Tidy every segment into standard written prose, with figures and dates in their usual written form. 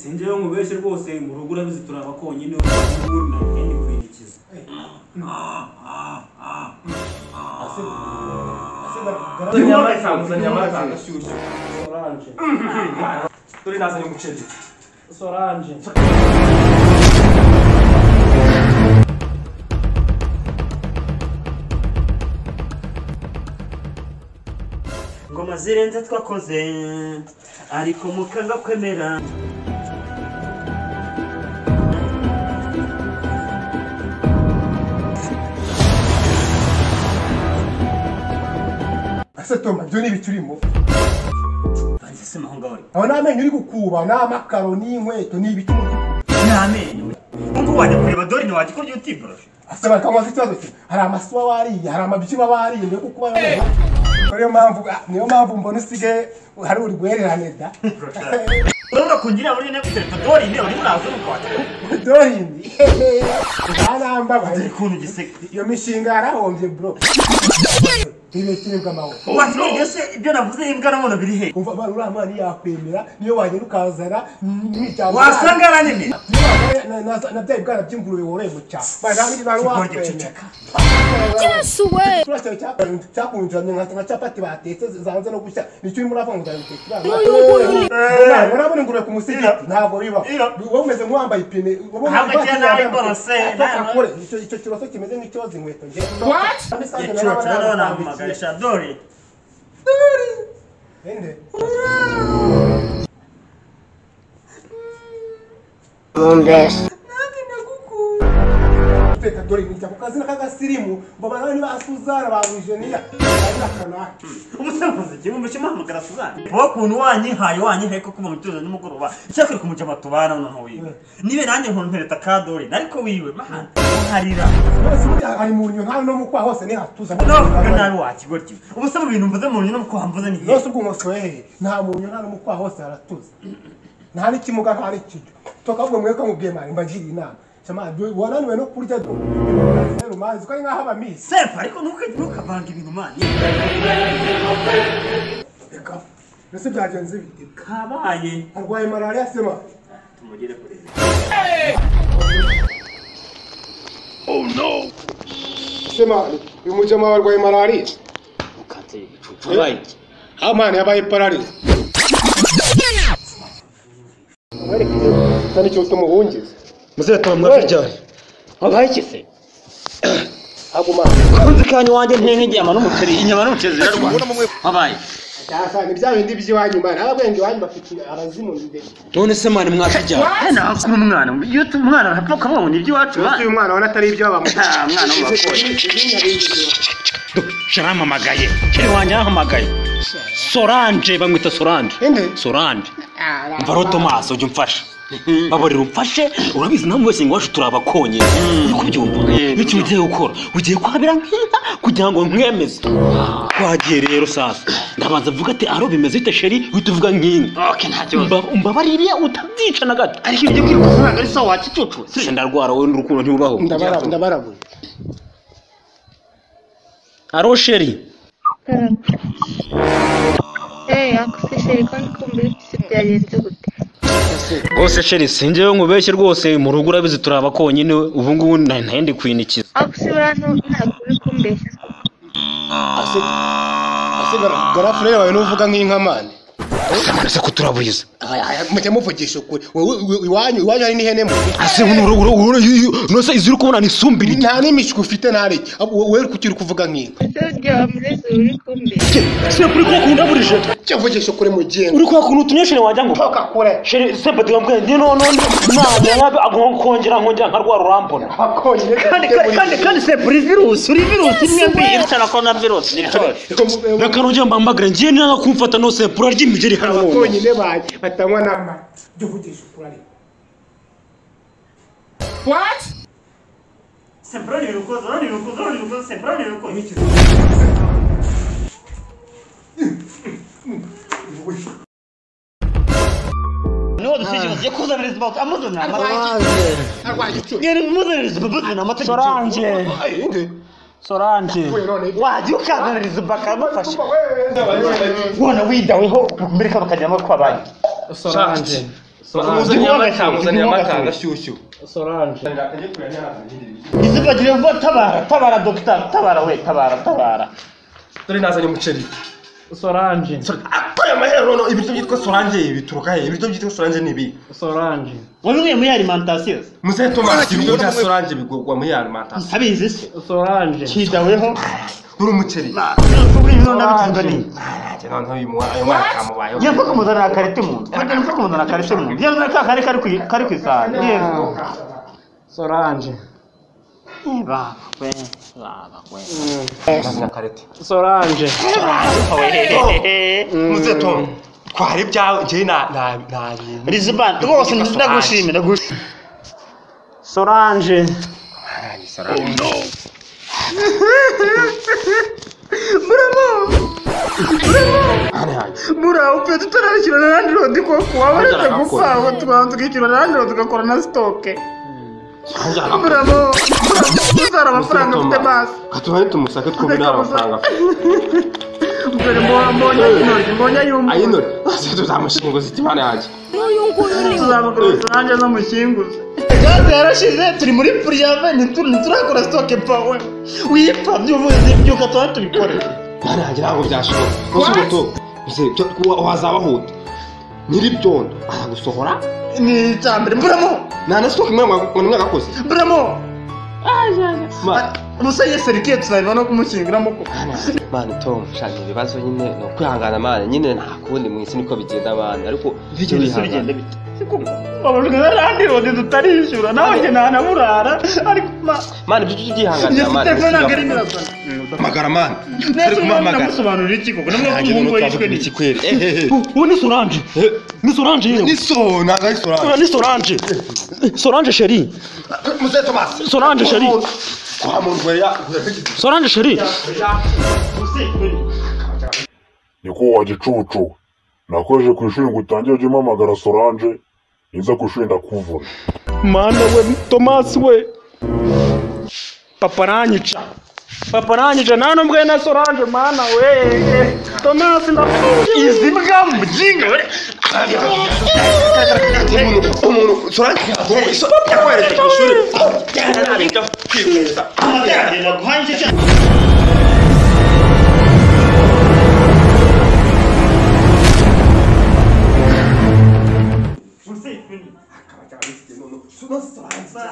sinjye yo mubeshe rwose mu rugo urabizi turaba konyine ubu na ndi kwinikiza Solange turi nazanye umuceri Solange ngoma zirenze twakoze ariko mukanga kwemera ase Toma byo ni biturimo banze se mahonga aho namenye uri gukuba n'amakaro n'inkweto n'ibituma namenye ngo wajya kureba dori ni wajya kurya utibroshe ase bakamaze ikibazo cye hari amasuwa wariye hari amabici babariye ndeko kuba niyo mpamvu mbona usige hari uri guhererane da urabona kungira muri neputeri dori ni uri murazo n'ukwata dori ndi namba bari kuntu giseke iyo mishinga yarahombye bro Ibe kinibwa mawo. Wati se ibyo navuze imbwa namona biri he. Umva bari uramwana yakwemera niyo wagenda ukazana n'icyago. Wasanga aranime. Na bya ibwana by'ingurube woreye mu cya. Bari bari wakwemera. Just away. Turashye cyakunjanye nka capati batetse zanze no gushya. Nicyo uri muravuga ngo ndabiteka. Urabona ingurube ku musigi ntabwo biba. Wowe umeze nk'uwambaye ipine. Ntabwo cyane ari borose. Icyo kibazo kimeze nk'icyozi inkweto ngiye. What? Turabona magarisha dori. Ende. Bombes. Teka dori nita kukazina kagasirimu mbabana ni basuzana babujeniya akana umusamuze kimwe mushimamagara Suzana bo kuntu wanyihaye heko kuma mutuzo n'umugoroba cyakuri kumuja batubana none wiwe nibe nanjye nkontereta ka dori ariko wiwe mahana harira ari mu nyo nta no mukwa hose ni hatuza no nabi wakigorki ubusaba ibintu mvuze mu nyo no mukwa mvuze ni yose ubwo ngoswe nta mu nyo nta no mukwa hose haratuza nta n'ikimuga nta n'ikijyo tokabwo mweka mubwiye mari mbagiri inama chama wananiwe no kurya do rero mazi ko ngaha bamisi sefa ariko ntukavanga ibintu mani eka nese byagenze bite kabaye arwaye malaria sema tumugire kure oh no sema uyu mujama warwaye malaria ukate icucu right amana yabaye paralysis tani cyo tumuhungize Muzee tumwafijari. Wabaye kise. Aguma. Kunzi kanyu wanje ntengeje n'umuceri inyama n'umuceri zirarwa. Wabaye. Cyasa ni bya bindi by'iwanyu mana. Ababwenge wanyu bafite abazimu ndende. None se mani mwafijari. Nta umwana. Iyo umwana arapfa kamwe iby'iwacu. Uyu mwana wana atari ibyo bamuha. Mwana w'abakoye. Sharamamagaye. Kiri wanje ahamagaye. Solange bamwita Solange. Solange. Mvaro Thomas ujye umfasha. Baborera umfashe urabizi namwe wese ngo washu turabakonye uri kubyumva n'icyo ugiye gukora ugiye kwabira nk'inka kugira ngo nkwemeze kwagiye rero sasa ndabanza mvuga ati aro bimeze bite sheri wituvuga nk'inka okay nta kibazo umbabaririye utabyica na gato ariko ibyo kwirukana ari sawa wakicucu se ndarwara wowe n'urukundo ntirubaho ndabarabuye aro sheri akuse sheri kandi kumbe byagenze gute Gose sheri sinjeyo nkubeshye rwose mu rugo urabizi turaba konyine ubu ngubu ntahindi kwinikiza akuse brantu ntakuri kumbeshya ase garafure yawe nuvuga nk'inka mane ase ko turabuyiza mujye muvugisha ukuri iwanyu hari n'ihene mu ase uno nose iziri kubona ni sumbiri nta n'imishwi ufite ntari wewe kukiri kuvuga nk'inka Sojya mureze uri kumbeshya se kuri ko kunda burije cyo vugisha ukuri mu gengo uri kwa kuntu tunyeshene wajya ngo toka kure sheri se badi wambwe ndi no nanya agongera nkarwara urambona kandi se virus uri virus imwe mbi iricana ko na virus nakanonje mbambagara ngiye nanga kumfata no se pura ry'imigeri hano abakonyine baje batanywa nama byo vugisha ukuri what sempre ni rukozo sempre ni rukozo No, the decision was yakuza is about Amazon. Solange Wajya ukaganiriza bakamufasha. Wana widaweho mbere bakajyamo kwabaye. Solange muzanye amata gashyushyu Solange izibagire vuba tabara doctor tabara dore nazanye umuceri Solange aya mahero no ibiryo byitwa Solange bituruka he ibiryo byitwa Solange nibi Solange wabwiye muri alimentation muze Thomas ibiryo bya Solange bigurwa muri alimentation abizi se Solange kidaweho uri umuceri uri ndabitungani none uyu mwana kamubayo ngiye kumuzana karite mu ngiye kumuzana karite mu ngiye kari ku isahani Solange baba we na karete Solange muze Tom kwari byawe je na Rizban rwose ndagushimira Solange Mura upe tutarashira nandi rodi ko kuwabaretse gufaho tubanza kikira nandi rodi gakora na stock Bravo uzara amafaranga ufite basi katuhaye tumusake twubira amafaranga mbonye yumva ayinore tuzamushinguza itimana yaje tuzamukora Solange no mushinguza gaze yarashize turi muri priyave ntiturakora stock pawe wipa byumuzi byuka tubikore bana yaje ntabwo byashoboka usubuto uze wazaba huta nyiri byondo aragusohora ni cyambere mburamo nana stock mwe gakoze mburamo musa yeserikiye tuzabona no kumushyinguramo ko mani Tom shaka ibibazo nyine no kwihangana mani nyine nta kundi mu isi niko bigenda mani ariko bigenda bite babujwe n'andi rodi tutarishyura nawe njye ntanamurara ariko mani byo tugihanganira mani magara mani neza umwana musobanurira iki koko namwe umuhungu yishwe ni kikwere ubu ni Solange yewe ni so naga ni Solange Solange chérie muze Thomas Solange chérie kwa muntu ya Solange chérie niko wa gicucu nakoje ku ishuri ngo utangire ujye umpamagara Solange niza ku ishuri ndakuvura mana we Thomas we papa aranyica nta n'ubwo na Solange mana we Thomas ndapfuye izi mbwa mujinga we umuntu Solange yakwereka ku ishuri ntabwo kwibeza naguhanje cyane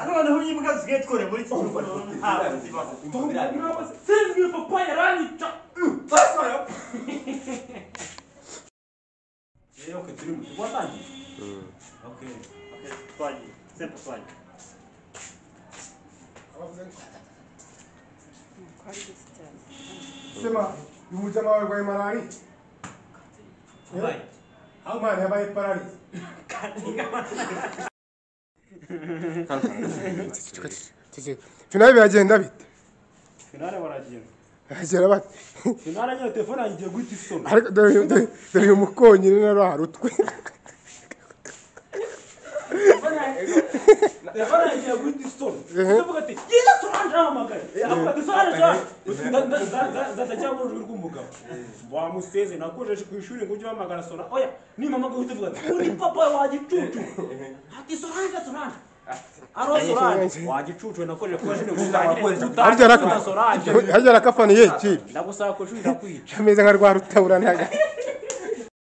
noneho imbwa zigiye twore muri iki gihugu sinzi papa yaranyica Okay, turi mu watangiye. Okay. twagiye sempre twagiye sema uyu mujama wawe arwaye malariya aho umwana yabaye pararize finale biragenda bite Finale baragenda. agera bate Finale nyine telefone yangiye guhita isona. ariko dore uyu mukonyine naro harutwe Telefone yangiye guhita isona. Ndavuga ati yiza Solange ahamagaye. Avuga ati Solange zatajya mu rujuru rw'umugabo. Wamuseze nakojeje ku ishuri ngo ujye uhamagara Solange. Oya ni mama ngo uvuga ati uri papa wagicucu. Ati Solange Aro Solange wagicucu nakojeje ku ishuri ngo utangire Solange. harya rakafaniye iki Ndagusaba ko ishuri ndakwica. ameze nka rwa rutabura ntaga